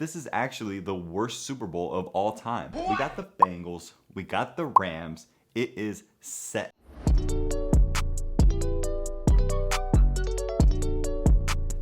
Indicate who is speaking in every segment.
Speaker 1: this is actually the worst Super Bowl of all time. We got the Bengals, we got the Rams. It is set.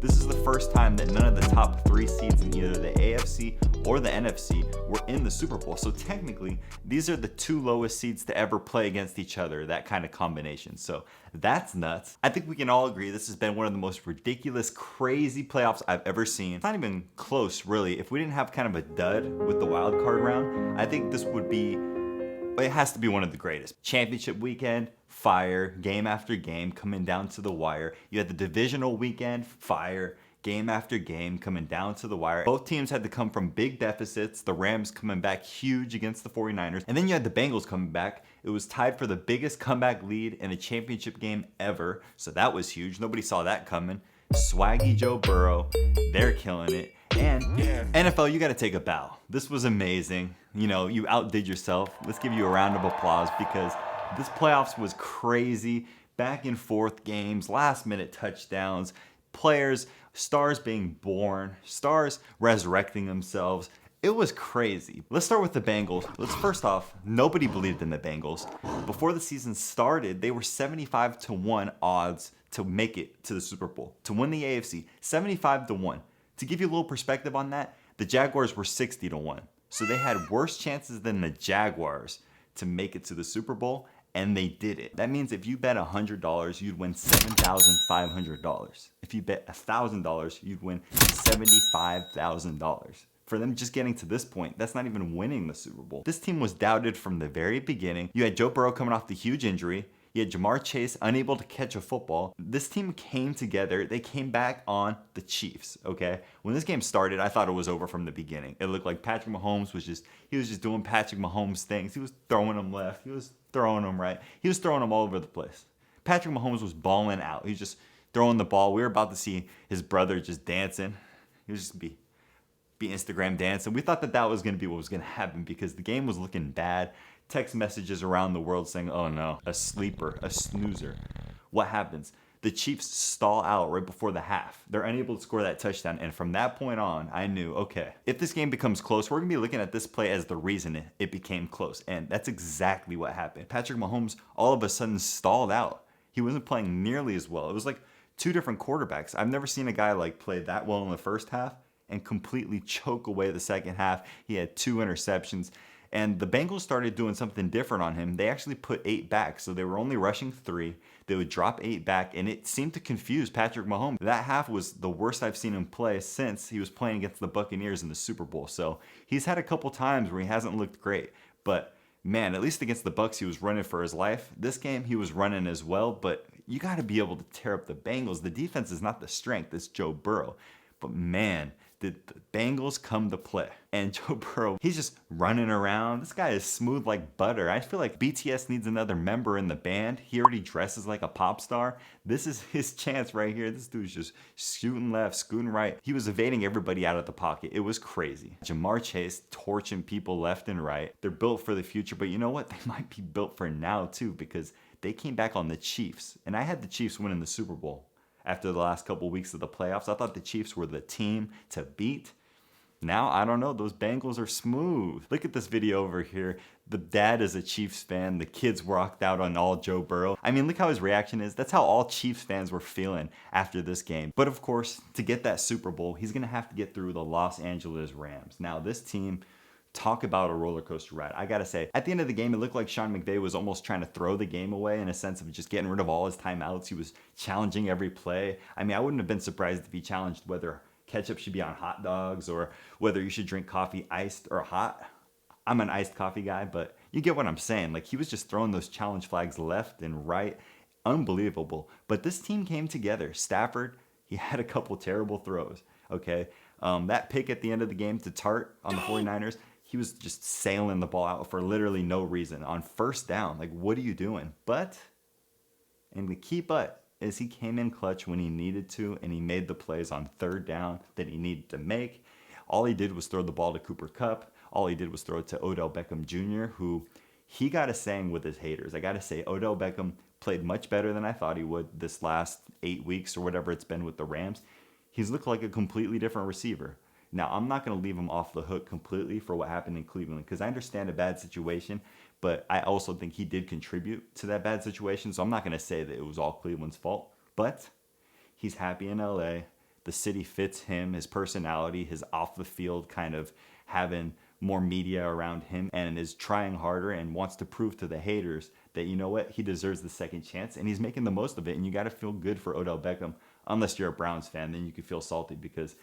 Speaker 1: This is the first time that none of the top 3 seeds in either the AFC or the NFC were in the Super Bowl. So technically, these are the 2 lowest seeds to ever play against each other, that kind of combination. So that's nuts. I think we can all agree this has been one of the most ridiculous, crazy playoffs I've ever seen. It's not even close, really. If we didn't have kind of a dud with the wild card round, I think this would be, it has to be one of the greatest. Championship weekend, fire, game after game, coming down to the wire. You had the divisional weekend, fire, game after game, coming down to the wire. Both teams had to come from big deficits. The Rams coming back huge against the 49ers. And then you had the Bengals coming back. It was tied for the biggest comeback lead in a championship game ever. So that was huge. Nobody saw that coming. Swaggy Joe Burrow, they're killing it. And NFL, you got to take a bow. This was amazing. You know, you outdid yourself. Let's give you a round of applause because this playoffs was crazy. Back and forth games, last minute touchdowns, players, stars being born, stars resurrecting themselves. It was crazy. Let's start with the Bengals. First off, nobody believed in the Bengals. Before the season started, they were 75-1 odds to make it to the Super Bowl, to win the AFC, 75-1. To give you a little perspective on that, the Jaguars were 60-1. So they had worse chances than the Jaguars to make it to the Super Bowl, and they did it. That means if you bet $100, you'd win $7,500. If you bet $1,000, you'd win $75,000. For them just getting to this point, that's not even winning the Super Bowl. This team was doubted from the very beginning. You had Joe Burrow coming off the huge injury. You had Jamar Chase unable to catch a football. This team came together. They came back on the Chiefs, okay? When this game started, I thought it was over from the beginning. It looked like Patrick Mahomes was just doing Patrick Mahomes things. He was throwing them left. He was throwing them right. He was throwing them all over the place. Patrick Mahomes was balling out. He was just throwing the ball. We were about to see his brother just dancing. He was just be Instagram dancing. We thought that was going to be what was going to happen because the game was looking bad. Text messages around the world saying, oh no, a sleeper, a snoozer. What happens? The Chiefs stall out right before the half. They're unable to score that touchdown. And from that point on, I knew, okay, if this game becomes close, we're going to be looking at this play as the reason it became close. And that's exactly what happened. Patrick Mahomes all of a sudden stalled out. He wasn't playing nearly as well. It was like 2 different quarterbacks. I've never seen a guy like play that well in the first half and completely choke away the second half. He had 2 interceptions. And the Bengals started doing something different on him. They actually put 8 back, so they were only rushing 3. They would drop 8 back, and it seemed to confuse Patrick Mahomes. That half was the worst I've seen him play since he was playing against the Buccaneers in the Super Bowl. So he's had a couple times where he hasn't looked great. But man, at least against the Bucs, he was running for his life. This game, he was running as well, but you got to be able to tear up the Bengals. The defense is not the strength. It's Joe Burrow. But man, did the Bengals come to play. And Joe Burrow, he's just running around. This guy is smooth like butter. I feel like BTS needs another member in the band. He already dresses like a pop star. This is his chance right here. This dude's just shooting left, scooting right. He was evading everybody out of the pocket. It was crazy. Jamar Chase torching people left and right. They're built for the future, but you know what? They might be built for now too because they came back on the Chiefs. And I had the Chiefs winning the Super Bowl. After the last couple weeks of the playoffs, I thought the Chiefs were the team to beat. Now, I don't know. Those Bengals are smooth. Look at this video over here. The dad is a Chiefs fan. The kids rocked out on all Joe Burrow. I mean, look how his reaction is. That's how all Chiefs fans were feeling after this game. But of course, to get that Super Bowl, he's going to have to get through the Los Angeles Rams. Now, this team, talk about a roller coaster ride. I gotta say, at the end of the game, it looked like Sean McVay was almost trying to throw the game away in a sense of just getting rid of all his timeouts. He was challenging every play. I mean, I wouldn't have been surprised if he challenged whether ketchup should be on hot dogs or whether you should drink coffee iced or hot. I'm an iced coffee guy, but you get what I'm saying. Like, he was just throwing those challenge flags left and right. Unbelievable. But this team came together. Stafford, he had a couple terrible throws, okay? That pick at the end of the game to Tart on the 49ers, he was just sailing the ball out for literally no reason on first down. Like, what are you doing? And the key but is he came in clutch when he needed to, and he made the plays on third down that he needed to make. All he did was throw the ball to Cooper Kupp. All he did was throw it to Odell Beckham Jr., who he got a saying with his haters. I got to say, Odell Beckham played much better than I thought he would this last 8 weeks or whatever it's been with the Rams. He's looked like a completely different receiver. Now, I'm not going to leave him off the hook completely for what happened in Cleveland because I understand a bad situation, but I also think he did contribute to that bad situation. So I'm not going to say that it was all Cleveland's fault, but he's happy in LA. The city fits him, his personality, his off the field kind of having more media around him, and is trying harder and wants to prove to the haters that, you know what, he deserves the second chance and he's making the most of it. And you got to feel good for Odell Beckham. Unless you're a Browns fan, then you could feel salty because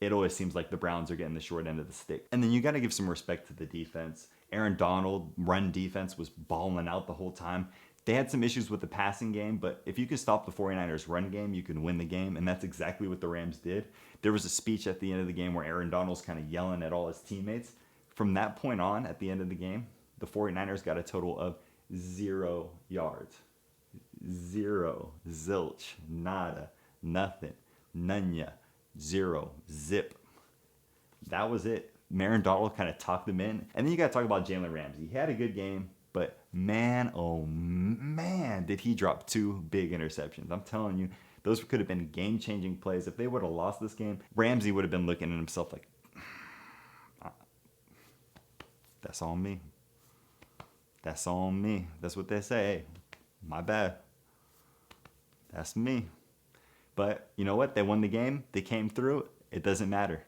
Speaker 1: it always seems like the Browns are getting the short end of the stick. And then you got to give some respect to the defense. Aaron Donald, run defense, was balling out the whole time. They had some issues with the passing game, but if you can stop the 49ers run game, you can win the game, and that's exactly what the Rams did. There was a speech at the end of the game where Aaron Donald's kind of yelling at all his teammates. From that point on, at the end of the game, the 49ers got a total of 0 yards. 0. Zilch. Nada. Nothing. Nunya. 0. Zip. That was it. Aaron Donald kind of talked them in. And then you got to talk about Jalen Ramsey. He had a good game, but man, oh man, did he drop 2 big interceptions. I'm telling you, those could have been game-changing plays. If they would have lost this game, Ramsey would have been looking at himself like, that's on me. That's on me. That's what they say. Hey, my bad. That's me. But you know what? They won the game. They came through. It doesn't matter.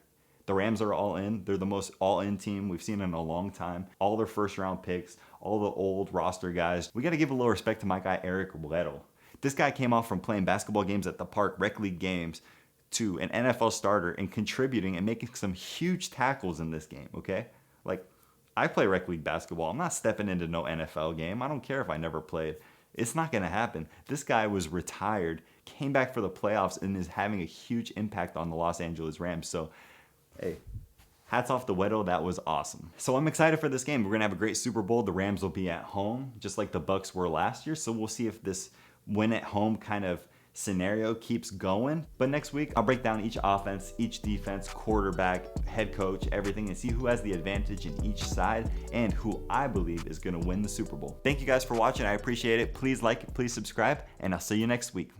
Speaker 1: The Rams are all in. They're the most all-in team we've seen in a long time. All their first-round picks, all the old roster guys. We got to give a little respect to my guy, Eric Weddle. This guy came off from playing basketball games at the park, rec league games, to an NFL starter and contributing and making some huge tackles in this game, okay? Like, I play rec league basketball. I'm not stepping into no NFL game. I don't care if I never played. It's not going to happen. This guy was retired, came back for the playoffs, and is having a huge impact on the Los Angeles Rams. So, hey, hats off to Weddle. That was awesome. So I'm excited for this game. We're going to have a great Super Bowl. The Rams will be at home, just like the Bucs were last year. So we'll see if this win at home kind of scenario keeps going. But next week, I'll break down each offense, each defense, quarterback, head coach, everything, and see who has the advantage in each side and who I believe is going to win the Super Bowl. Thank you guys for watching. I appreciate it. Please like, please subscribe, and I'll see you next week.